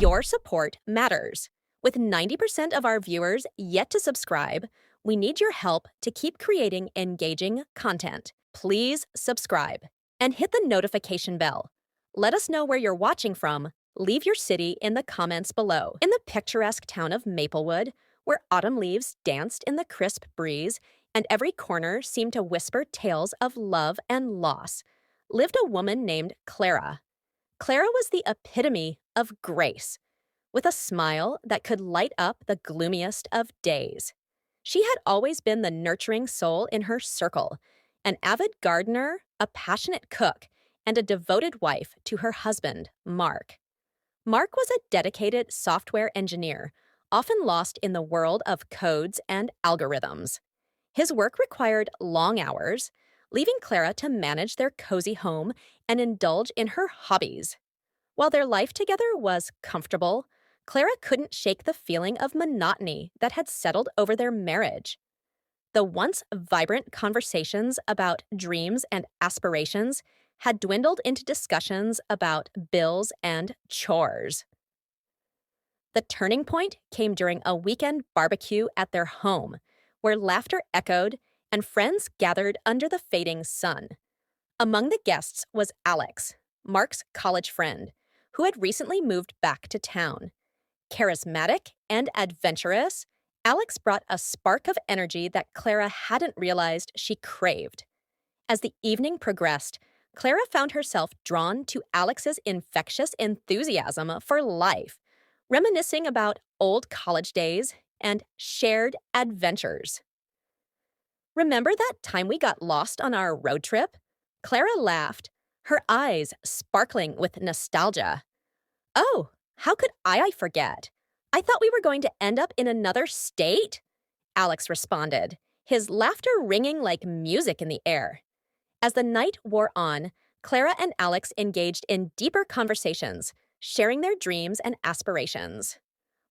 Your support matters. With 90% of our viewers yet to subscribe, we need your help to keep creating engaging content. Please subscribe and hit the notification bell. Let us know where you're watching from. Leave your city in the comments below. In the picturesque town of Maplewood, where autumn leaves danced in the crisp breeze and every corner seemed to whisper tales of love and loss, lived a woman named Clara. Clara was the epitome of grace, with a smile that could light up the gloomiest of days. She had always been the nurturing soul in her circle, an avid gardener, a passionate cook, and a devoted wife to her husband, Mark. Mark was a dedicated software engineer, often lost in the world of codes and algorithms. His work required long hours, leaving Clara to manage their cozy home and indulge in her hobbies. While their life together was comfortable, Clara couldn't shake the feeling of monotony that had settled over their marriage. The once vibrant conversations about dreams and aspirations had dwindled into discussions about bills and chores. The turning point came during a weekend barbecue at their home, where laughter echoed and friends gathered under the fading sun. Among the guests was Alex, Mark's college friend, who had recently moved back to town. Charismatic and adventurous, Alex brought a spark of energy that Clara hadn't realized she craved. As the evening progressed, Clara found herself drawn to Alex's infectious enthusiasm for life, reminiscing about old college days and shared adventures. "Remember that time we got lost on our road trip?" Clara laughed, her eyes sparkling with nostalgia. "Oh, how could I forget? I thought we were going to end up in another state," Alex responded, his laughter ringing like music in the air. As the night wore on, Clara and Alex engaged in deeper conversations, sharing their dreams and aspirations.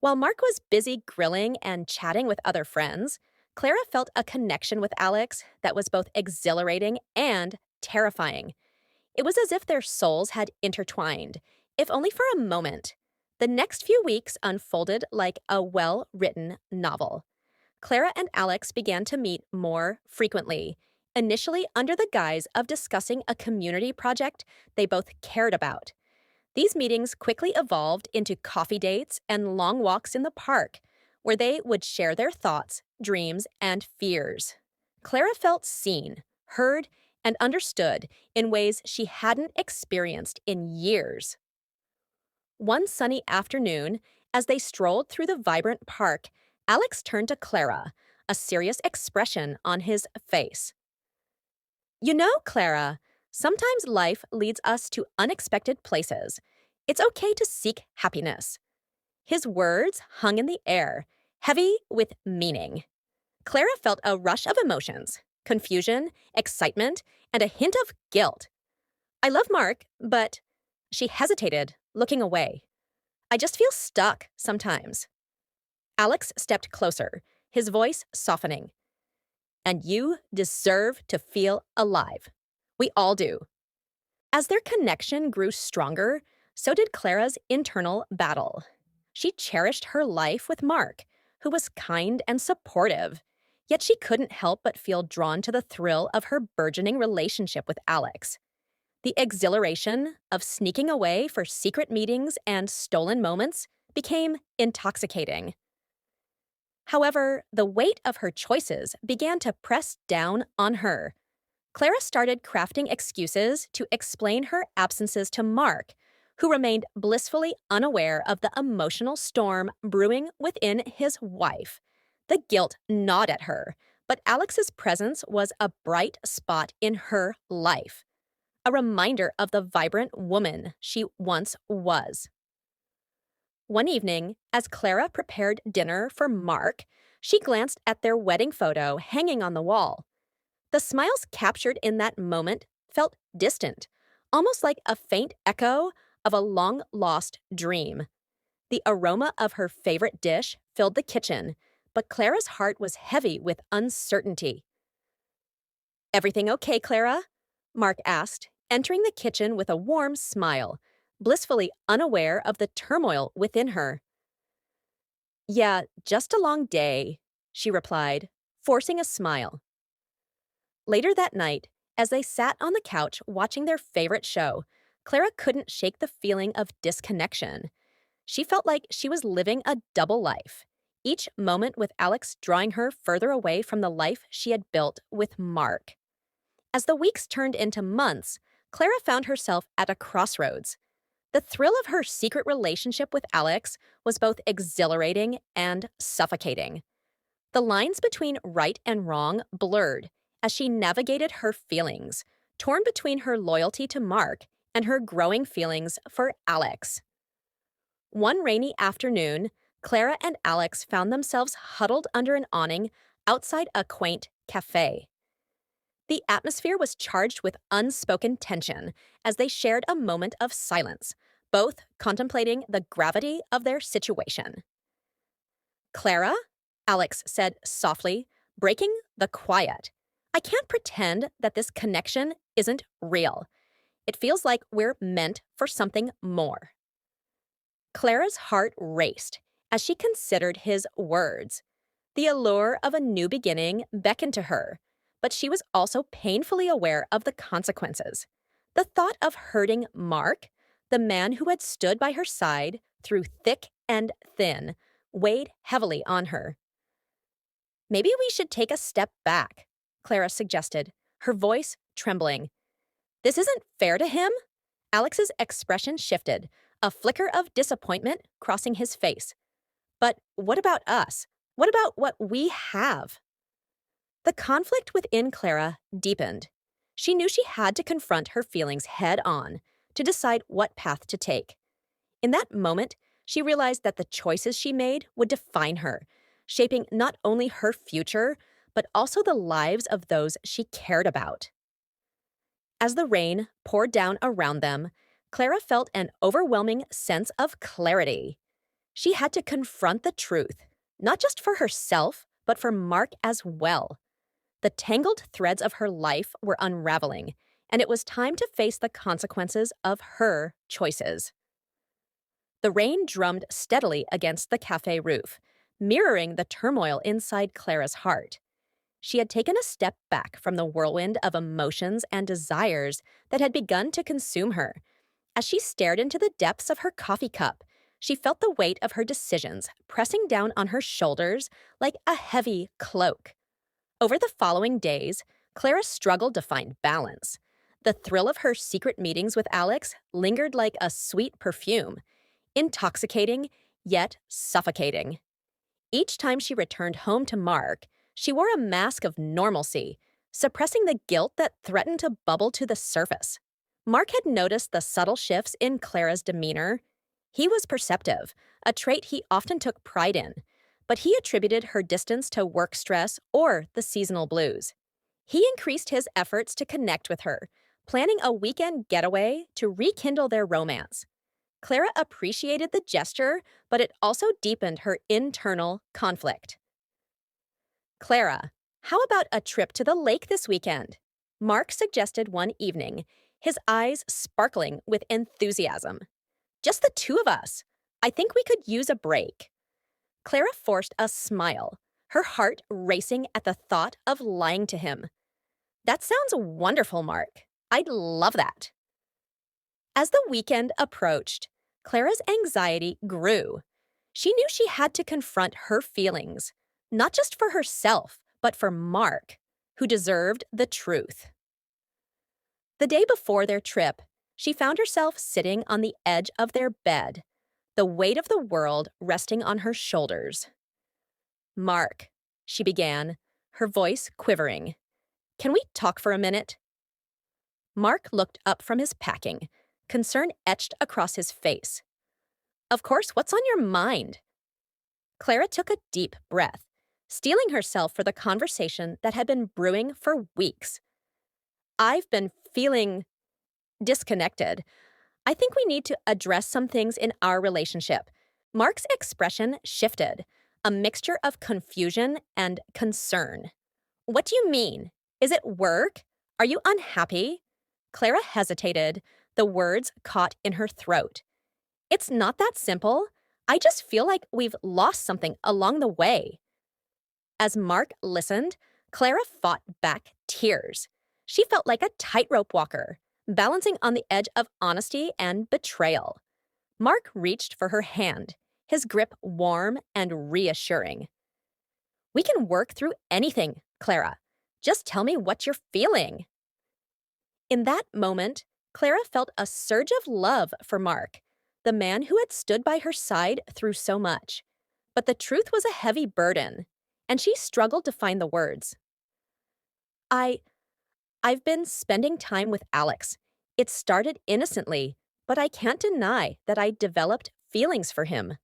While Mark was busy grilling and chatting with other friends, Clara felt a connection with Alex that was both exhilarating and terrifying. It was as if their souls had intertwined, if only for a moment. The next few weeks unfolded like a well-written novel. Clara and Alex began to meet more frequently, initially under the guise of discussing a community project they both cared about. These meetings quickly evolved into coffee dates and long walks in the park, where they would share their thoughts, dreams, and fears. Clara felt seen, heard, and understood in ways she hadn't experienced in years. One sunny afternoon, as they strolled through the vibrant park, Alex turned to Clara, a serious expression on his face. "You know, Clara, sometimes life leads us to unexpected places. It's okay to seek happiness." His words hung in the air, heavy with meaning. Clara felt a rush of emotions, confusion, excitement, and a hint of guilt. "I love Mark, but—" She hesitated, looking away. "I just feel stuck sometimes." Alex stepped closer, his voice softening. "And you deserve to feel alive. We all do." As their connection grew stronger, so did Clara's internal battle. She cherished her life with Mark, who was kind and supportive, yet she couldn't help but feel drawn to the thrill of her burgeoning relationship with Alex. The exhilaration of sneaking away for secret meetings and stolen moments became intoxicating. However, the weight of her choices began to press down on her. Clara started crafting excuses to explain her absences to Mark, who remained blissfully unaware of the emotional storm brewing within his wife. The guilt gnawed at her, but Alex's presence was a bright spot in her life, a reminder of the vibrant woman she once was. One evening, as Clara prepared dinner for Mark, she glanced at their wedding photo hanging on the wall. The smiles captured in that moment felt distant, almost like a faint echo of a long-lost dream. The aroma of her favorite dish filled the kitchen, but Clara's heart was heavy with uncertainty. "Everything okay, Clara?" Mark asked, entering the kitchen with a warm smile, blissfully unaware of the turmoil within her. "Yeah, just a long day," she replied, forcing a smile. Later that night, as they sat on the couch watching their favorite show, Clara couldn't shake the feeling of disconnection. She felt like she was living a double life, each moment with Alex drawing her further away from the life she had built with Mark. As the weeks turned into months, Clara found herself at a crossroads. The thrill of her secret relationship with Alex was both exhilarating and suffocating. The lines between right and wrong blurred as she navigated her feelings, torn between her loyalty to Mark and her growing feelings for Alex. One rainy afternoon, Clara and Alex found themselves huddled under an awning outside a quaint cafe. The atmosphere was charged with unspoken tension as they shared a moment of silence, both contemplating the gravity of their situation. "Clara?" Alex said softly, breaking the quiet. "I can't pretend that this connection isn't real. It feels like we're meant for something more." Clara's heart raced as she considered his words. The allure of a new beginning beckoned to her, but she was also painfully aware of the consequences. The thought of hurting Mark, the man who had stood by her side through thick and thin, weighed heavily on her. "Maybe we should take a step back," Clara suggested, her voice trembling. "This isn't fair to him?" Alex's expression shifted, a flicker of disappointment crossing his face. "But what about us? What about what we have?" The conflict within Clara deepened. She knew she had to confront her feelings head on to decide what path to take. In that moment, she realized that the choices she made would define her, shaping not only her future, but also the lives of those she cared about. As the rain poured down around them, Clara felt an overwhelming sense of clarity. She had to confront the truth, not just for herself, but for Mark as well. The tangled threads of her life were unraveling, and it was time to face the consequences of her choices. The rain drummed steadily against the cafe roof, mirroring the turmoil inside Clara's heart. She had taken a step back from the whirlwind of emotions and desires that had begun to consume her. As she stared into the depths of her coffee cup, she felt the weight of her decisions pressing down on her shoulders like a heavy cloak. Over the following days, Clara struggled to find balance. The thrill of her secret meetings with Alex lingered like a sweet perfume, intoxicating yet suffocating. Each time she returned home to Mark, she wore a mask of normalcy, suppressing the guilt that threatened to bubble to the surface. Mark had noticed the subtle shifts in Clara's demeanor. He was perceptive, a trait he often took pride in, but he attributed her distance to work stress or the seasonal blues. He increased his efforts to connect with her, planning a weekend getaway to rekindle their romance. Clara appreciated the gesture, but it also deepened her internal conflict. "Clara, how about a trip to the lake this weekend?" Mark suggested one evening, his eyes sparkling with enthusiasm. "Just the two of us. I think we could use a break." Clara forced a smile, her heart racing at the thought of lying to him. "That sounds wonderful, Mark. I'd love that." As the weekend approached, Clara's anxiety grew. She knew she had to confront her feelings, not just for herself, but for Mark, who deserved the truth. The day before their trip, she found herself sitting on the edge of their bed, the weight of the world resting on her shoulders. "Mark," she began, her voice quivering. "Can we talk for a minute?" Mark looked up from his packing, concern etched across his face. "Of course, what's on your mind?" Clara took a deep breath, steeling herself for the conversation that had been brewing for weeks. "I've been feeling disconnected. I think we need to address some things in our relationship." Mark's expression shifted, a mixture of confusion and concern. "What do you mean? Is it work? Are you unhappy?" Clara hesitated, The words caught in her throat. It's not that simple. I just feel like we've lost something along the way. As Mark listened, Clara fought back tears. She felt like a tightrope walker, balancing on the edge of honesty and betrayal. Mark reached for her hand, his grip warm and reassuring. We can work through anything, Clara. Just tell me what you're feeling. In that moment, Clara felt a surge of love for Mark, the man who had stood by her side through so much. But the truth was a heavy burden, and she struggled to find the words. I, I've been spending time with Alex. It started innocently, but I can't deny that I developed feelings for him.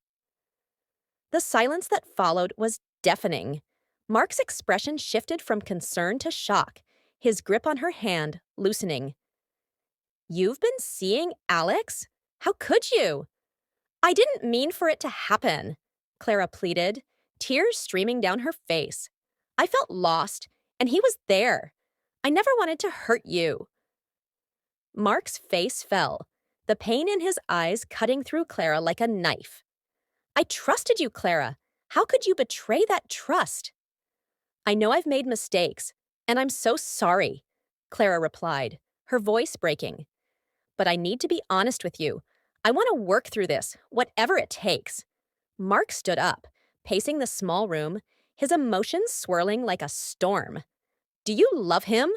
The silence that followed was deafening. Mark's expression shifted from concern to shock, his grip on her hand loosening. You've been seeing Alex? How could you? I didn't mean for it to happen, Clara pleaded, tears streaming down her face. I felt lost, and he was there. I never wanted to hurt you. Mark's face fell, the pain in his eyes cutting through Clara like a knife. I trusted you, Clara. How could you betray that trust? I know I've made mistakes, and I'm so sorry, Clara replied, her voice breaking. But I need to be honest with you. I want to work through this, whatever it takes. Mark stood up, pacing the small room, his emotions swirling like a storm. Do you love him?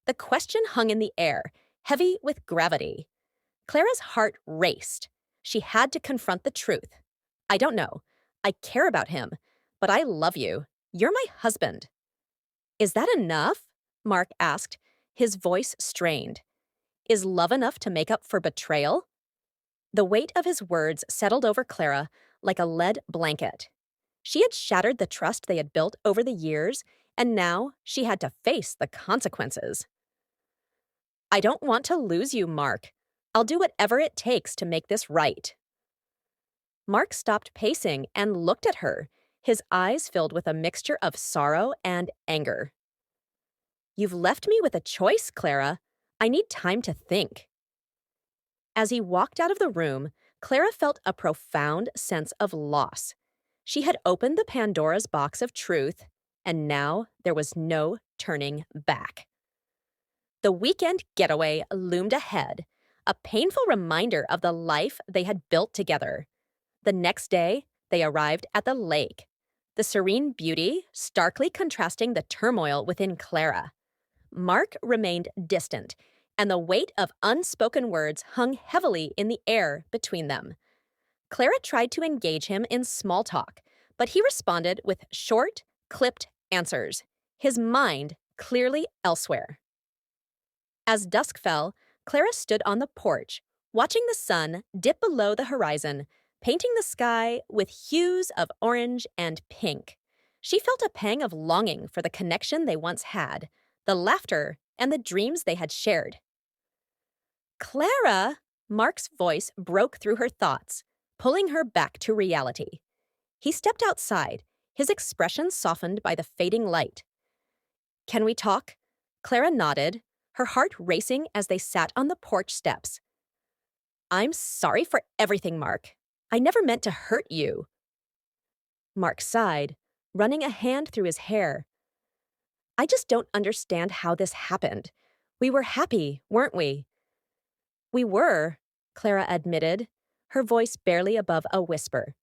The question hung in the air, heavy with gravity. Clara's heart raced. She had to confront the truth. I don't know. I care about him, but I love you. You're my husband. Is that enough? Mark asked, his voice strained. Is love enough to make up for betrayal? The weight of his words settled over Clara like a lead blanket. She had shattered the trust they had built over the years, and now she had to face the consequences. I don't want to lose you, Mark. I'll do whatever it takes to make this right. Mark stopped pacing and looked at her, his eyes filled with a mixture of sorrow and anger. You've left me with a choice, Clara. I need time to think. As he walked out of the room, Clara felt a profound sense of loss. She had opened the Pandora's box of truth, and now there was no turning back. The weekend getaway loomed ahead, a painful reminder of the life they had built together. The next day, they arrived at the lake, the serene beauty starkly contrasting the turmoil within Clara. Mark remained distant, and the weight of unspoken words hung heavily in the air between them. Clara tried to engage him in small talk, but he responded with short, clipped answers, his mind clearly elsewhere. As dusk fell, Clara stood on the porch, watching the sun dip below the horizon, painting the sky with hues of orange and pink. She felt a pang of longing for the connection they once had, the laughter and the dreams they had shared. Clara! Mark's voice broke through her thoughts, pulling her back to reality. He stepped outside, his expression softened by the fading light. Can we talk? Clara nodded, her heart racing as they sat on the porch steps. I'm sorry for everything, Mark. I never meant to hurt you. Mark sighed, running a hand through his hair. I just don't understand how this happened. We were happy, weren't we? We were, Clara admitted, her voice barely above a whisper.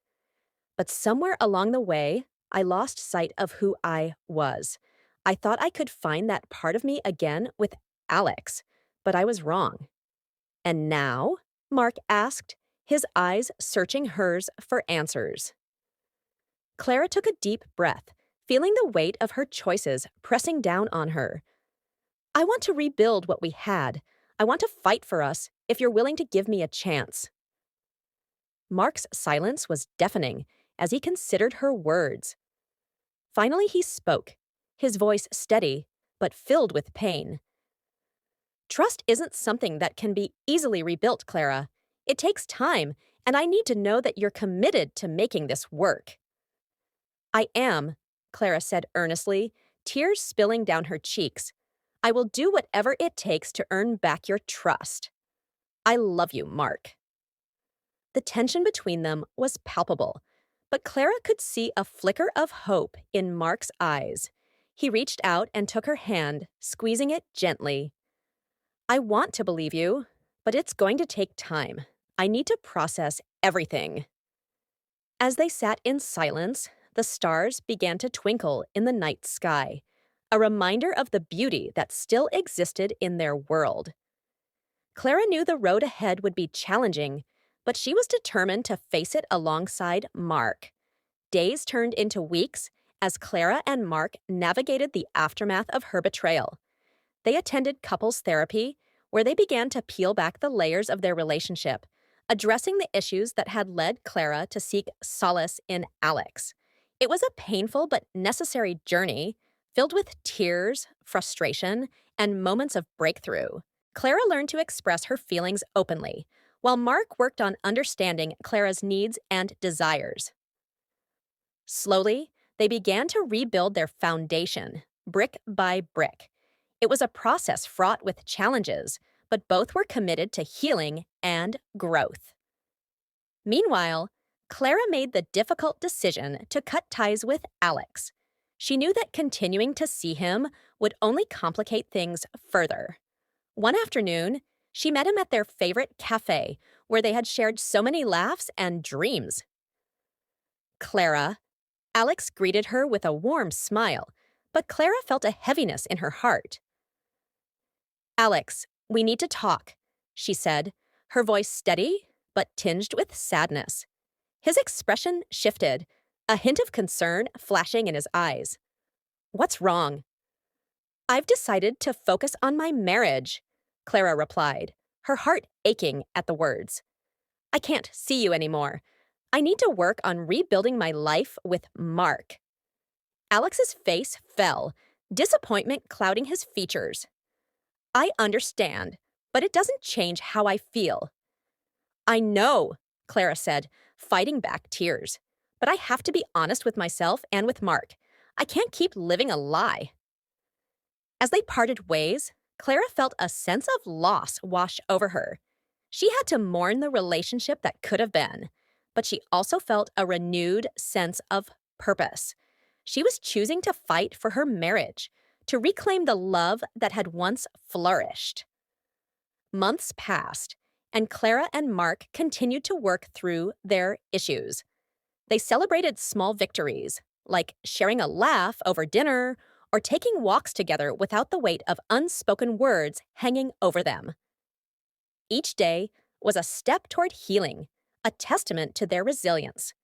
But somewhere along the way, I lost sight of who I was. I thought I could find that part of me again with Alex, but I was wrong. And now? Mark asked, his eyes searching hers for answers. Clara took a deep breath, feeling the weight of her choices pressing down on her. I want to rebuild what we had. I want to fight for us if you're willing to give me a chance. Mark's silence was deafening as he considered her words. Finally he spoke, his voice steady, but filled with pain. Trust isn't something that can be easily rebuilt, Clara. It takes time, and I need to know that you're committed to making this work. I am, Clara said earnestly, tears spilling down her cheeks. I will do whatever it takes to earn back your trust. I love you, Mark. The tension between them was palpable, but Clara could see a flicker of hope in Mark's eyes. He reached out and took her hand, squeezing it gently. I want to believe you, but it's going to take time. I need to process everything. As they sat in silence, the stars began to twinkle in the night sky, a reminder of the beauty that still existed in their world. Clara knew the road ahead would be challenging, but she was determined to face it alongside Mark. Days turned into weeks as Clara and Mark navigated the aftermath of her betrayal. They attended couples therapy, where they began to peel back the layers of their relationship, addressing the issues that had led Clara to seek solace in Alex. It was a painful but necessary journey, filled with tears, frustration, and moments of breakthrough. Clara learned to express her feelings openly, while Mark worked on understanding Clara's needs and desires. Slowly, they began to rebuild their foundation, brick by brick. It was a process fraught with challenges, but both were committed to healing and growth. Meanwhile, Clara made the difficult decision to cut ties with Alex. She knew that continuing to see him would only complicate things further. One afternoon, she met him at their favorite cafe, where they had shared so many laughs and dreams. Clara, Alex greeted her with a warm smile, but Clara felt a heaviness in her heart. Alex, we need to talk, she said, her voice steady but tinged with sadness. His expression shifted, a hint of concern flashing in his eyes. What's wrong? I've decided to focus on my marriage, Clara replied, her heart aching at the words. I can't see you anymore. I need to work on rebuilding my life with Mark. Alex's face fell, disappointment clouding his features. I understand, but it doesn't change how I feel. I know, Clara said, fighting back tears. But I have to be honest with myself and with Mark. I can't keep living a lie. As they parted ways, Clara felt a sense of loss wash over her. She had to mourn the relationship that could have been, but she also felt a renewed sense of purpose. She was choosing to fight for her marriage, to reclaim the love that had once flourished. Months passed, and Clara and Mark continued to work through their issues. They celebrated small victories, like sharing a laugh over dinner or taking walks together without the weight of unspoken words hanging over them. Each day was a step toward healing, a testament to their resilience.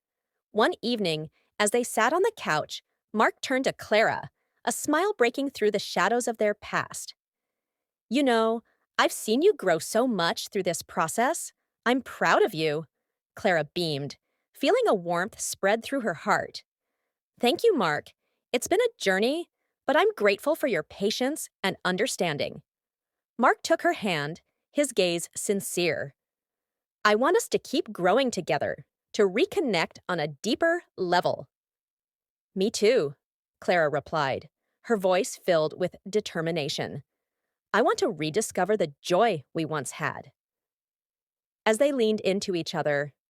One evening, as they sat on the couch, Mark turned to Clara, a smile breaking through the shadows of their past. You know, I've seen you grow so much through this process. I'm proud of you, Clara beamed, feeling a warmth spread through her heart. Thank you, Mark. It's been a journey, but I'm grateful for your patience and understanding. Mark took her hand, his gaze sincere. I want us to keep growing together, to reconnect on a deeper level. Me too, Clara replied, her voice filled with determination. I want to rediscover the joy we once had. As they leaned into each other,